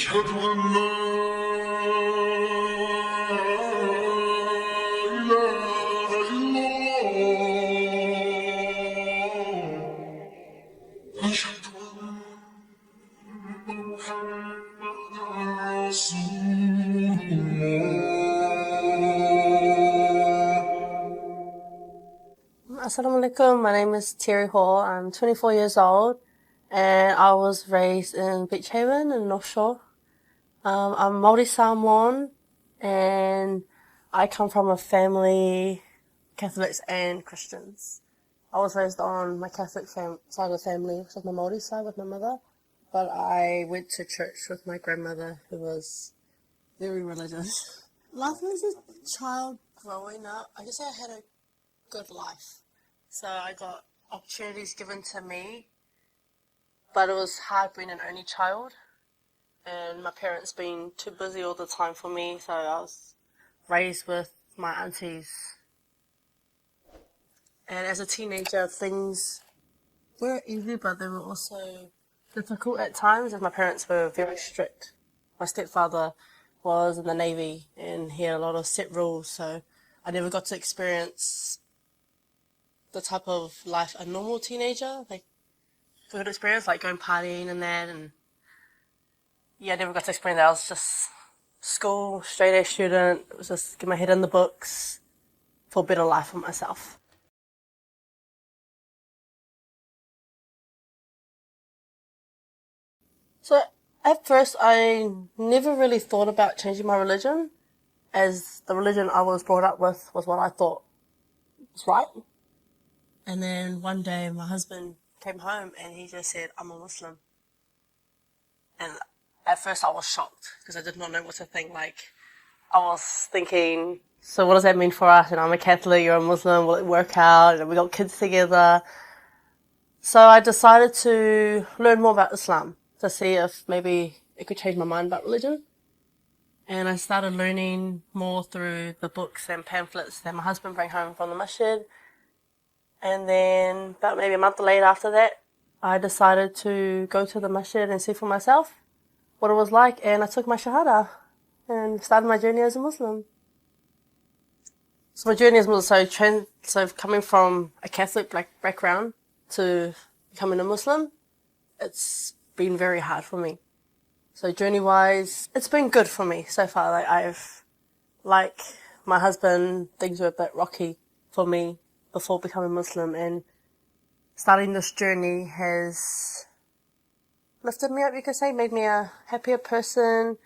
أشهد أن لا إله إلا الله أشهد أن محمدا رسول الله. Assalamu alaikum, my name is Terry Hall. I'm 24 years old and I was raised in Beach Haven in North Shore. I'm Māori Samoan and I come from a family, Catholics and Christians. I was raised on my Catholic side of the family, which is my Māori side with my mother, but I went to church with my grandmother who was very religious. Life as a child growing up, I guess I had a good life. So I got opportunities given to me, but it was hard being an only child and my parents being too busy all the time for me, so I was raised with my aunties. And as a teenager, things were easy, but they were also difficult at times, as my parents were very strict. My stepfather was in the Navy and he had a lot of set rules, so I never got to experience the type of life a normal teenager would experience, like going partying and that, and yeah, I never got to experience that. I was just school, straight A student. It was just get my head in the books for a better life for myself. So at first I never really thought about changing my religion, as the religion I was brought up with was what I thought was right. And then one day my husband came home and he just said, "I'm a Muslim." And at first I was shocked because I did not know what to think. Like, I was thinking, so what does that mean for us? And I'm a Catholic, you're a Muslim, will it work out? And we got kids together. So I decided to learn more about Islam to see if maybe it could change my mind about religion. And I started learning more through the books and pamphlets that my husband brought home from the masjid. And then about maybe a month later after that, I decided to go to the masjid and see for myself what it was like, and I took my shahada and started my journey as a Muslim. So my journey as Muslim, so coming from a Catholic background to becoming a Muslim, it's been very hard for me. So journey-wise, it's been good for me so far. Like my husband, things were a bit rocky for me before becoming Muslim, and starting this journey has lifted me up, you could say, made me a happier person,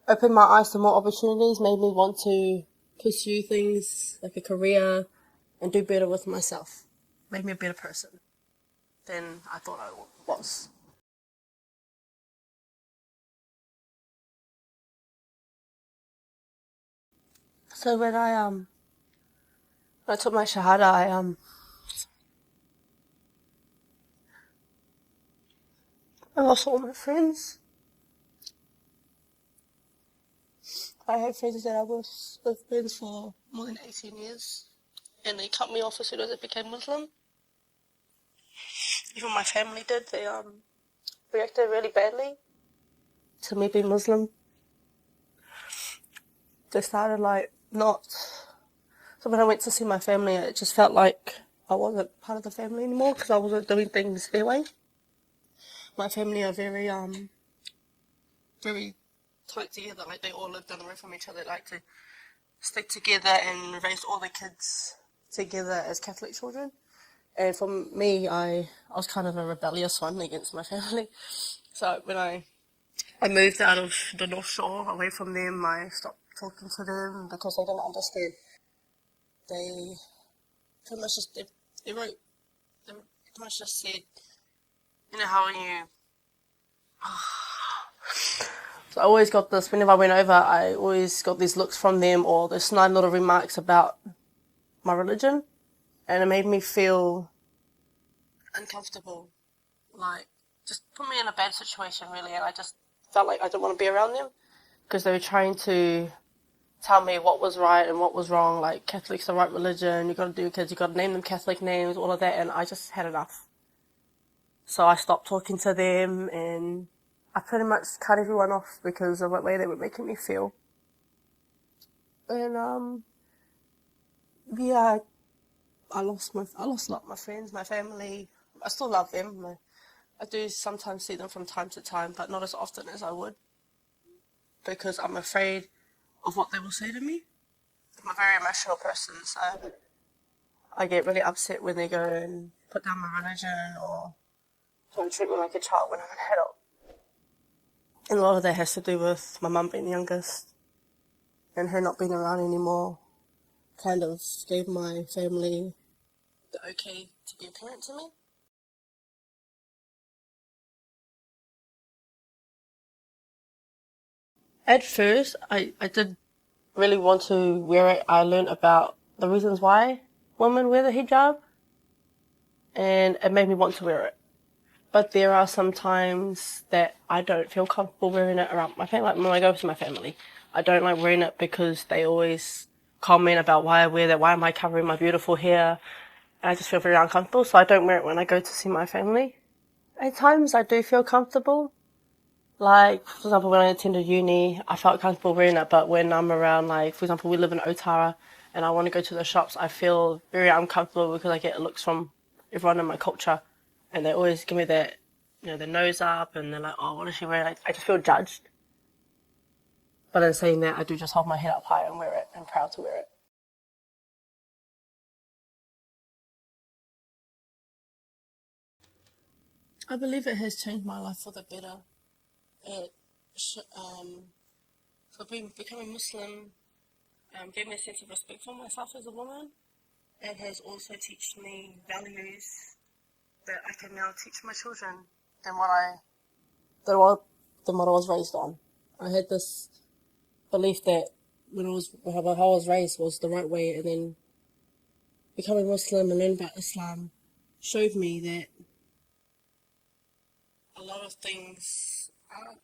opened my eyes to more opportunities, made me want to pursue things like a career and do better with myself, made me a better person than I thought I was. So when I took my shahada, I lost all my friends. I had friends that I was with friends for more than 18 years, and they cut me off as soon as I became Muslim. Even my family did. They reacted really badly to me being Muslim. They started So when I went to see my family, it just felt like I wasn't part of the family anymore because I wasn't doing things their way. My family are very tight together. Like, they all live down the road from each other. They like to stick together and raise all the kids together as Catholic children. And for me, I was kind of a rebellious one against my family. So when I moved out of the North Shore, away from them, I stopped talking to them because they didn't understand. They pretty much just, they pretty much just said, you know how you... So I always got this, whenever I went over, I always got these looks from them or the snide little remarks about my religion, and it made me feel uncomfortable, like, just put me in a bad situation, really, and I just felt like I didn't want to be around them, because they were trying to tell me what was right and what was wrong, like, Catholic's the right religion, you got to do kids, you got to name them Catholic names, all of that, and I just had enough. So I stopped talking to them, and I pretty much cut everyone off because of what way they were making me feel. And yeah, I lost a lot of my friends, my family. I still love them. I do sometimes see them from time to time, but not as often as I would, because I'm afraid of what they will say to me. I'm a very emotional person, so I get really upset when they go and put down my religion or try to treat me like a child when I'm an adult. And a lot of that has to do with my mum being the youngest and her not being around anymore. Kind of gave my family the okay to be a parent to me. At first, I did really want to wear it. I learned about the reasons why women wear the hijab, and it made me want to wear it. But there are some times that I don't feel comfortable wearing it around my family. Like when I go to my family, I don't like wearing it because they always comment about why I wear that, why am I covering my beautiful hair, and I just feel very uncomfortable, so I don't wear it when I go to see my family. At times I do feel comfortable. Like, for example, when I attended uni, I felt comfortable wearing it, but when I'm around, like, for example, we live in Otara, and I want to go to the shops, I feel very uncomfortable because I get looks from everyone in my culture, and they always give me that, their nose up, and they're like, oh, what is she wearing? I just feel judged. But in saying that, I do just hold my head up high and wear it, and proud to wear it. I believe it has changed my life for the better. It, for becoming Muslim, gave me a sense of respect for myself as a woman. It has also taught me values that I can now teach my children than than what, than what I was raised on. I had this belief that how I was raised was the right way, and then becoming Muslim and learning about Islam showed me that a lot of things aren't,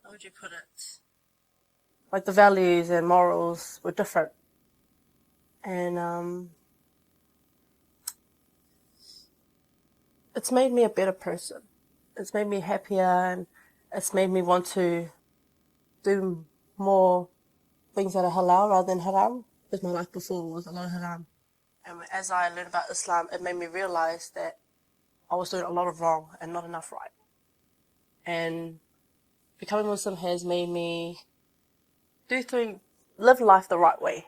how would you put it? Like the values and morals were different. And it's made me a better person. It's made me happier, and it's made me want to do more things that are halal rather than haram, because my life before was a lot of haram. And as I learned about Islam, it made me realize that I was doing a lot of wrong and not enough right. And becoming Muslim has made me live life the right way.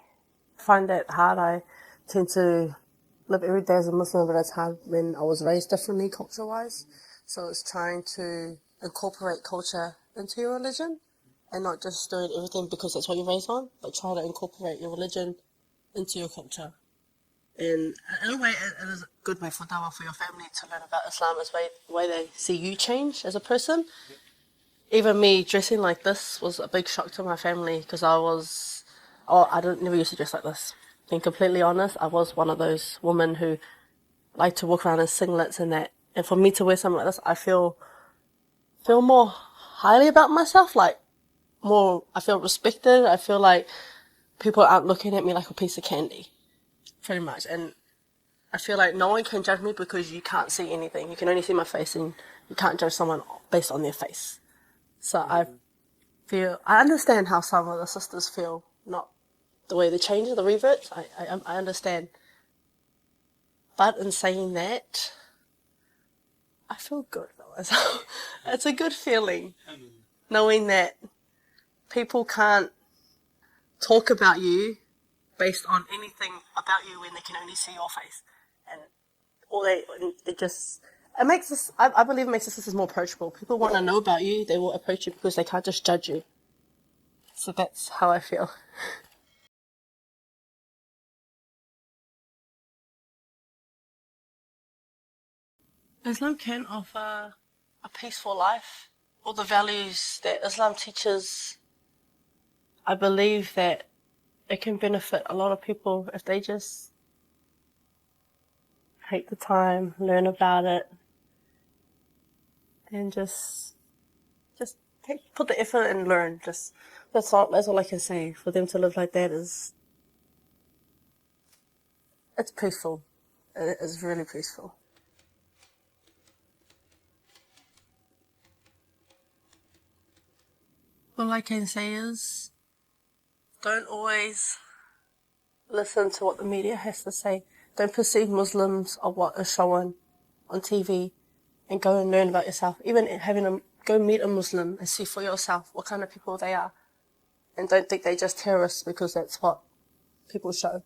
I find that hard. I tend to live every day as a Muslim, but it's hard when I was raised differently culture-wise. So it's trying to incorporate culture into your religion and not just doing everything because that's what you're raised on, but try to incorporate your religion into your culture. And in a way, it is a good way for dawah for your family to learn about Islam, as the way they see you change as a person. Even me dressing like this was a big shock to my family because I never used to dress like this. Being completely honest, I was one of those women who like to walk around in singlets and that. And for me to wear something like this, I feel more highly about myself. Like I feel respected. I feel like people aren't looking at me like a piece of candy, pretty much. And I feel like no one can judge me because you can't see anything. You can only see my face, and you can't judge someone based on their face. So I understand how some of the sisters feel, not the way they change the reverts. I understand. But in saying that, I feel good though. It's a good feeling knowing that people can't talk about you based on anything about you when they can only see your face, and they just it makes us. I believe it makes us sisters more approachable. People want to know about you; they will approach you because they can't just judge you. So that's how I feel. Islam can offer a peaceful life. All the values that Islam teaches, I believe that it can benefit a lot of people if they just take the time, learn about it, and just put the effort and learn. Just that's all I can say. For them to live like that it's peaceful. It is really peaceful. all I can say is don't always listen to what the media has to say. Don't perceive Muslims of what is shown on TV and go and learn about yourself. Even go meet a Muslim and see for yourself what kind of people they are. And don't think they're just terrorists because that's what people show.